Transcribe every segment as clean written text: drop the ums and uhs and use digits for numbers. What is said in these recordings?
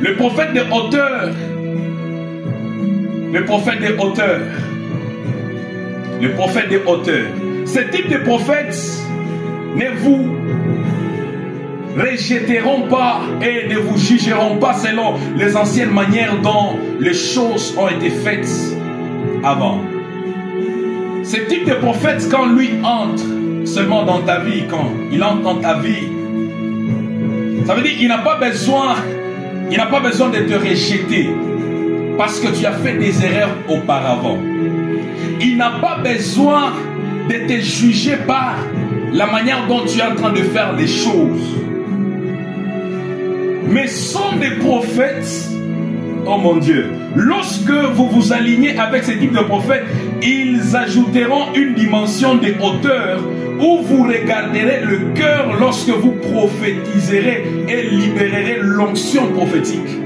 Le prophète de hauteur. Le prophète de hauteur. Le prophète de hauteur. Ce type de prophètes ne vous rejetteront pas et ne vous jugeront pas selon les anciennes manières dont les choses ont été faites avant. Ce type de prophète, quand lui entre seulement dans ta vie, quand il entre dans ta vie, ça veut dire qu'il n'a pas besoin de te rejeter parce que tu as fait des erreurs auparavant. Il n'a pas besoin de te juger par la manière dont tu es en train de faire les choses. Mais sont des prophètes, oh mon Dieu, lorsque vous vous alignez avec ce type de prophètes, ils ajouteront une dimension de hauteur où vous regarderez le cœur lorsque vous prophétiserez et libérerez l'onction prophétique.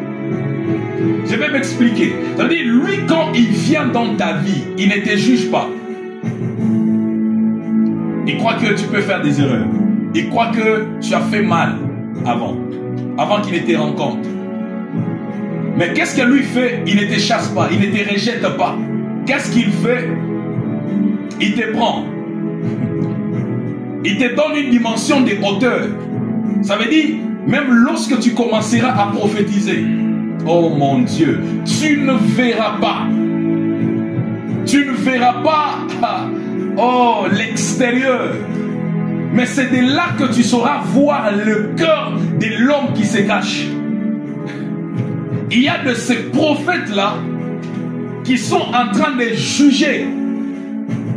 Je vais m'expliquer. C'est-à-dire, lui, quand il vient dans ta vie, il ne te juge pas. Il croit que tu peux faire des erreurs. Il croit que tu as fait mal avant qu'il ne te rencontre. Mais qu'est-ce que lui fait? Il ne te chasse pas, il ne te rejette pas. Qu'est-ce qu'il fait? Il te prend. Il te donne une dimension de hauteur. Ça veut dire, même lorsque tu commenceras à prophétiser, oh mon Dieu, tu ne verras pas. Tu ne verras pas, oh, l'extérieur. Mais c'est de là que tu sauras voir le cœur de l'homme qui se cache. Il y a de ces prophètes-là qui sont en train de juger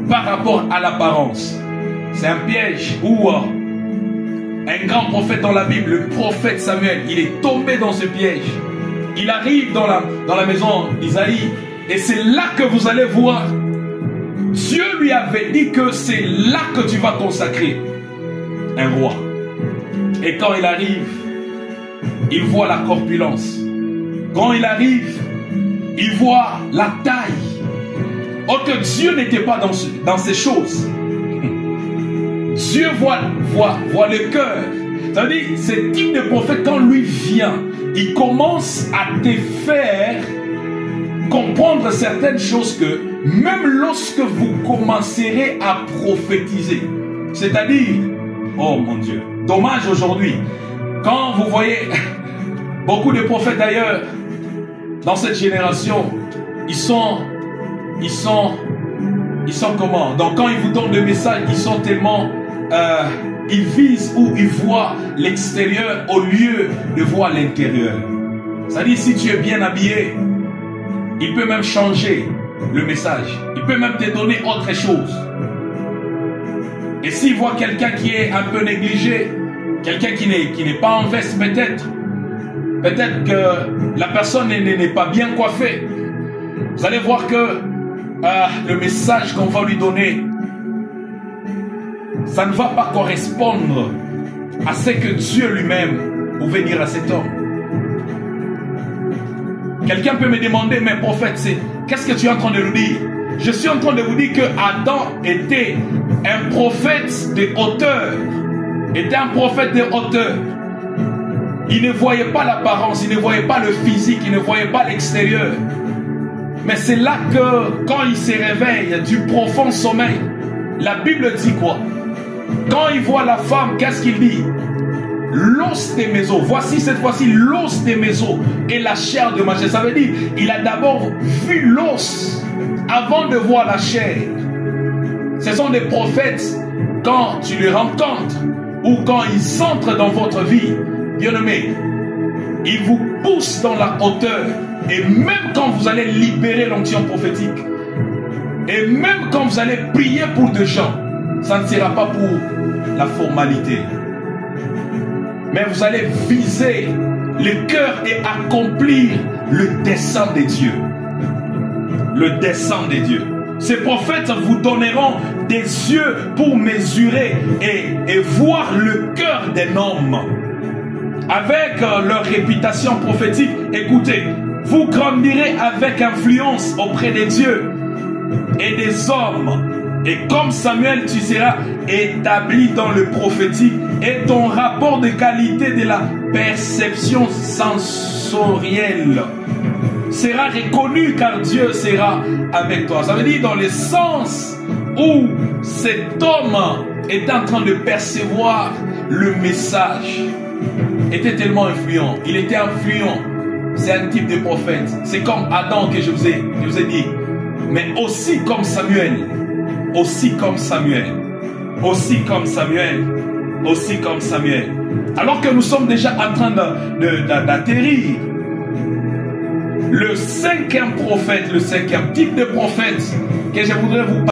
par rapport à l'apparence. C'est un piège où un grand prophète dans la Bible, le prophète Samuel, il est tombé dans ce piège. Il arrive dans la maison d'Isaïe et c'est là que vous allez voir. Dieu lui avait dit que c'est là que tu vas consacrer un roi. Et quand il arrive, il voit la corpulence. Quand il arrive, il voit la taille. Or que Dieu n'était pas dans ces choses. Dieu voit le cœur. C'est-à-dire, ce type de prophète, quand lui vient, il commence à te faire comprendre certaines choses que même lorsque vous commencerez à prophétiser, c'est-à-dire, oh mon Dieu, dommage aujourd'hui, quand vous voyez beaucoup de prophètes d'ailleurs, dans cette génération, ils sont comment? Donc quand ils vous donnent des messages, ils sont tellement... ils visent ou ils voient l'extérieur au lieu de voir l'intérieur. C'est-à-dire, si tu es bien habillé, il peut même changer le message. Il peut même te donner autre chose. Et s'il voit quelqu'un qui est un peu négligé, quelqu'un qui n'est pas en veste peut-être que la personne n'est pas bien coiffée, vous allez voir que le message qu'on va lui donner, ça ne va pas correspondre à ce que Dieu lui-même pouvait dire à cet homme. Quelqu'un peut me demander, mais prophète, qu'est-ce que tu es en train de nous dire? Je suis en train de vous dire que Adam était un prophète de hauteur. Était un prophète de hauteur. Il ne voyait pas l'apparence, il ne voyait pas le physique, il ne voyait pas l'extérieur. Mais c'est là que, quand il se réveille du profond sommeil, la Bible dit quoi? Quand il voit la femme, qu'est-ce qu'il dit? L'os de mes os. Voici cette fois-ci l'os de mes os et la chair de ma chair. Ça veut dire, il a d'abord vu l'os avant de voir la chair. Ce sont des prophètes, quand tu les rencontres ou quand ils entrent dans votre vie, bien-aimés, ils vous poussent dans la hauteur. Et même quand vous allez libérer l'onction prophétique, et même quand vous allez prier pour des gens, ça ne sera pas pour la formalité. Mais vous allez viser le cœur et accomplir le dessein de Dieu. Le dessein de Dieu. Ces prophètes vous donneront des yeux pour mesurer et voir le cœur d'un homme. Avec leur réputation prophétique, écoutez, vous grandirez avec influence auprès des dieux et des hommes Et comme Samuel, tu seras établi dans le prophétique et ton rapport de qualité de la perception sensorielle sera reconnu car Dieu sera avec toi. Ça veut dire dans le sens où cet homme était en train de percevoir le message, était tellement influent. Il était influent. C'est un type de prophète. C'est comme Adam que je vous ai dit. Mais aussi comme Samuel. Aussi comme Samuel. Aussi comme Samuel. Aussi comme Samuel. Alors que nous sommes déjà en train d'atterrir. Le cinquième prophète, le cinquième type de prophète que je voudrais vous parler.